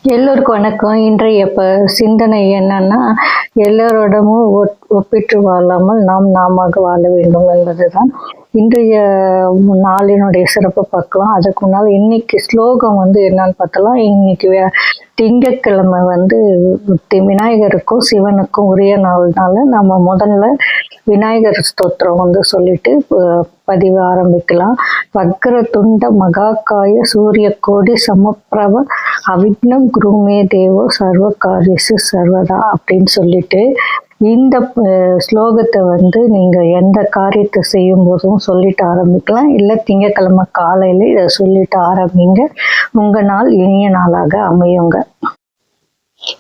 எல்லோருக்கும் வணக்கம். இன்றைய சிந்தனை என்னன்னா, எல்லோரிடமும் ஒப்பிட்டு வாழாமல் நாமாக வாழ வேண்டும் என்பதுதான். இன்றைய நாளினுடைய சிறப்பை பார்க்கலாம். அதுக்கு முன்னால் இன்னைக்கு ஸ்லோகம் என்னன்னு பார்த்தலாம். இன்னைக்கு திங்கட்கிழமை விநாயகருக்கும் சிவனுக்கும் உரிய நாள்னால நம்ம முதல்ல விநாயகர் ஸ்தோத்திரம் சொல்லிட்டு பதிவு ஆரம்பிக்கலாம். வக்ர துண்ட மகாகாய சூரிய கோடி சமப்பிரப அவிக்னம் குருமே தேவோ சர்வ காரியசு சர்வதா அப்படின்னு சொல்லிட்டு இந்த ஸ்லோகத்தை நீங்க எந்த காரியத்தை செய்யும் போதும் சொல்லிட்டு ஆரம்பிக்கலாம். இல்லை திங்கட்கிழமை காலையில இதை சொல்லிட்டு ஆரம்பிங்க. உங்க நாள் இனிய நாளாக அமையுங்க.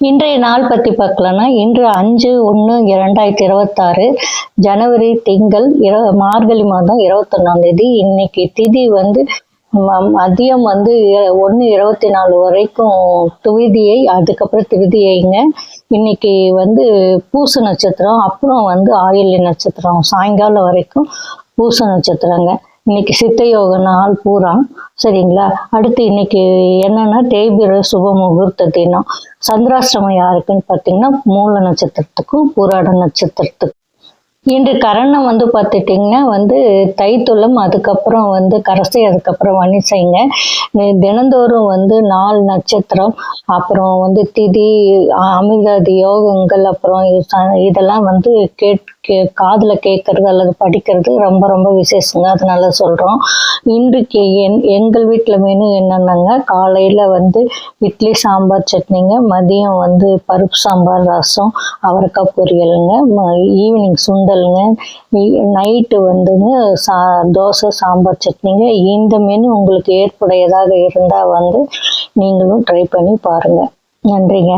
இன்றைய நாள் பத்தி பார்க்கலாம்னா, இன்று 5/1/2026 ஜனவரி திங்கள் மார்கழி மாதம் 21ஆம் தேதி. இன்னைக்கு திதி மதியம் 1:24 வரைக்கும் துவிதியை, அதுக்கப்புறம் திருதியைங்க. இன்னைக்கு பூச நட்சத்திரம், அப்புறம் ஆயில்ய நட்சத்திரம், சாயங்காலம் வரைக்கும் பூச நட்சத்திரங்க. இன்னைக்கு சித்த யோக நாள் பூரா. சரிங்களா? அடுத்து இன்னைக்கு என்னன்னா தேய்பிர சுப முகூர்த்த தினம். சந்திராஷ்டமம் யாருக்குன்னு பார்த்தீங்கன்னா மூல நட்சத்திரத்துக்கும் பூராட நட்சத்திரத்துக்கும். இன்று கரணம் பார்த்துட்டிங்கன்னா தைத்துளம், அதுக்கப்புறம் கரசை, அதுக்கப்புறம் வனிசைங்க. தினந்தோறும் 4 நட்சத்திரம், அப்புறம் திதி, அமிர்தாதி யோகங்கள், அப்புறம் இதெல்லாம் காதுல கேட்கறது அல்லது படிக்கிறது ரொம்ப ரொம்ப விசேஷங்க. அதனால சொல்றோம். இன்றைக்கு எங்கள் வீட்டில் மெனு என்னன்னாங்க, காலையில இட்லி சாம்பார் சட்னிங்க, மதியம் பருப்பு சாம்பார் ரசம் அவரைக்காய் பொரியலுங்க, ஈவினிங் சுண்டலுங்க, நைட்டு தோசை சாம்பார் சட்னிங்க. இந்த மெனு உங்களுக்கு ஏற்புடையதாக இருந்தால் நீங்களும் ட்ரை பண்ணி பாருங்க. நன்றிங்க.